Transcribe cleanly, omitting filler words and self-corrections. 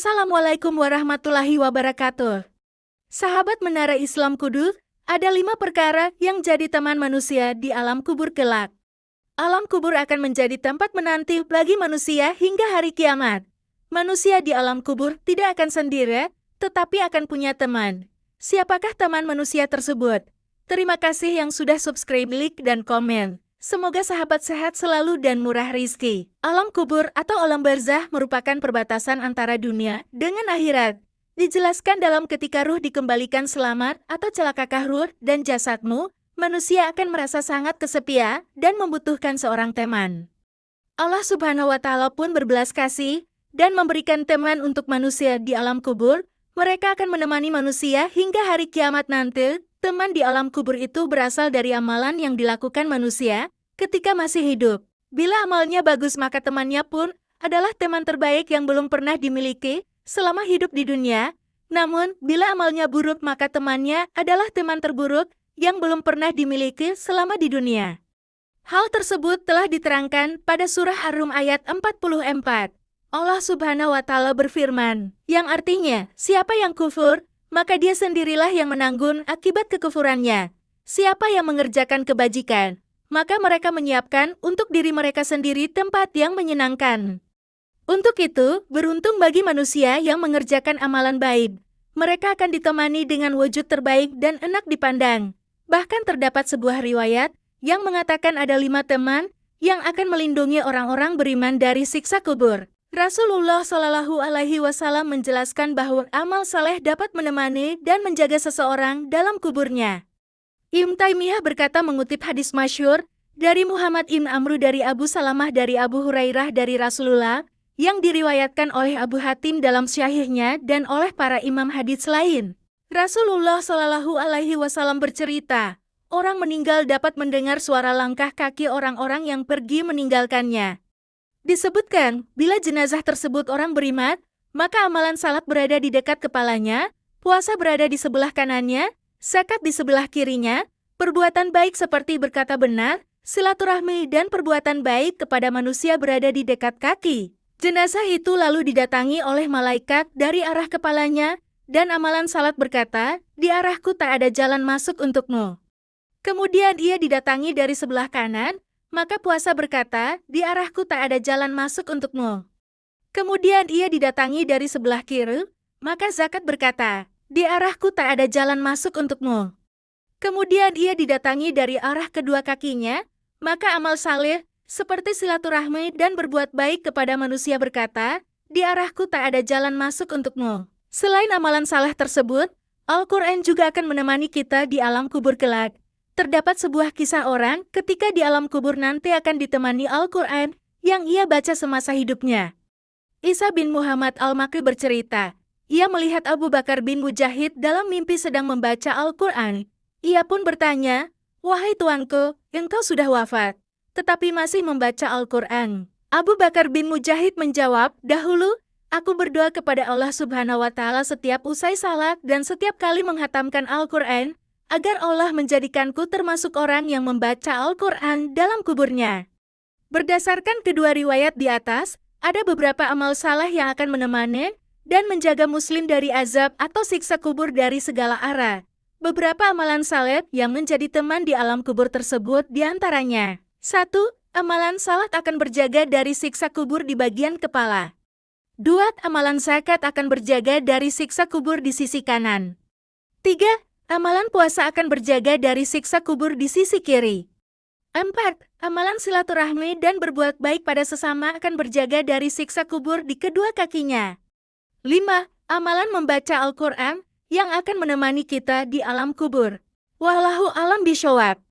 Assalamualaikum warahmatullahi wabarakatuh. Sahabat Menara Islam Kudus, ada 5 perkara yang jadi teman manusia di alam kubur kelak. Alam kubur akan menjadi tempat menanti bagi manusia hingga hari kiamat. Manusia di alam kubur tidak akan sendiri, tetapi akan punya teman. Siapakah teman manusia tersebut? Terima kasih yang sudah subscribe, like, dan komen. Semoga sahabat sehat selalu dan murah rizki. Alam kubur atau alam barzah merupakan perbatasan antara dunia dengan akhirat. Dijelaskan dalam ketika ruh dikembalikan selamat atau celakakah ruh dan jasadmu, manusia akan merasa sangat kesepian dan membutuhkan seorang teman. Allah Subhanahu wa Ta'ala pun berbelas kasih dan memberikan teman untuk manusia di alam kubur. Mereka akan menemani manusia hingga hari kiamat nanti. Teman di alam kubur itu berasal dari amalan yang dilakukan manusia ketika masih hidup. Bila amalnya bagus, maka temannya pun adalah teman terbaik yang belum pernah dimiliki selama hidup di dunia. Namun, bila amalnya buruk, maka temannya adalah teman terburuk yang belum pernah dimiliki selama di dunia. Hal tersebut telah diterangkan pada surah Ar-Rum ayat 44. Allah Subhanahu wa Ta'ala berfirman, yang artinya, siapa yang kufur, maka dia sendirilah yang menanggung akibat kekufurannya. Siapa yang mengerjakan kebajikan, maka mereka menyiapkan untuk diri mereka sendiri tempat yang menyenangkan. Untuk itu, beruntung bagi manusia yang mengerjakan amalan baik. Mereka akan ditemani dengan wujud terbaik dan enak dipandang. Bahkan terdapat sebuah riwayat yang mengatakan ada 5 teman yang akan melindungi orang-orang beriman dari siksa kubur. Rasulullah Shallallahu Alaihi Wasallam menjelaskan bahwa amal saleh dapat menemani dan menjaga seseorang dalam kuburnya. Ibnu Taimiyah berkata mengutip hadis masyhur dari Muhammad ibn Amru dari Abu Salamah dari Abu Hurairah dari Rasulullah, yang diriwayatkan oleh Abu Hatim dalam syahihnya dan oleh para imam hadits lain. Rasulullah Shallallahu Alaihi Wasallam bercerita, orang meninggal dapat mendengar suara langkah kaki orang-orang yang pergi meninggalkannya. Disebutkan, bila jenazah tersebut orang beriman, maka amalan salat berada di dekat kepalanya, puasa berada di sebelah kanannya, zakat di sebelah kirinya, perbuatan baik seperti berkata benar, silaturahmi dan perbuatan baik kepada manusia berada di dekat kaki. Jenazah itu lalu didatangi oleh malaikat dari arah kepalanya, dan amalan salat berkata, di arahku tak ada jalan masuk untukmu. Kemudian ia didatangi dari sebelah kanan, maka puasa berkata, di arahku tak ada jalan masuk untukmu. Kemudian ia didatangi dari sebelah kiri, maka zakat berkata, di arahku tak ada jalan masuk untukmu. Kemudian ia didatangi dari arah kedua kakinya, maka amal saleh seperti silaturahmi dan berbuat baik kepada manusia berkata, di arahku tak ada jalan masuk untukmu. Selain amalan saleh tersebut, Al-Quran juga akan menemani kita di alam kubur kelak. Terdapat sebuah kisah orang ketika di alam kubur nanti akan ditemani Al-Quran yang ia baca semasa hidupnya. Isa bin Muhammad Al-Makki bercerita, ia melihat Abu Bakar bin Mujahid dalam mimpi sedang membaca Al-Quran. Ia pun bertanya, wahai tuanku, engkau sudah wafat, tetapi masih membaca Al-Quran. Abu Bakar bin Mujahid menjawab, dahulu, aku berdoa kepada Allah Subhanahu wa Ta'ala setiap usai salat dan setiap kali menghatamkan Al-Quran, agar Allah menjadikanku termasuk orang yang membaca Al-Quran dalam kuburnya. Berdasarkan kedua riwayat di atas, ada beberapa amal saleh yang akan menemani dan menjaga muslim dari azab atau siksa kubur dari segala arah. Beberapa amalan saleh yang menjadi teman di alam kubur tersebut diantaranya. 1. Amalan salat akan berjaga dari siksa kubur di bagian kepala. 2. Amalan zakat akan berjaga dari siksa kubur di sisi kanan. 3. Amalan puasa akan berjaga dari siksa kubur di sisi kiri. 4. Amalan silaturahmi dan berbuat baik pada sesama akan berjaga dari siksa kubur di kedua kakinya. 5. Amalan membaca Al-Quran yang akan menemani kita di alam kubur. Wallahu alam bishawab.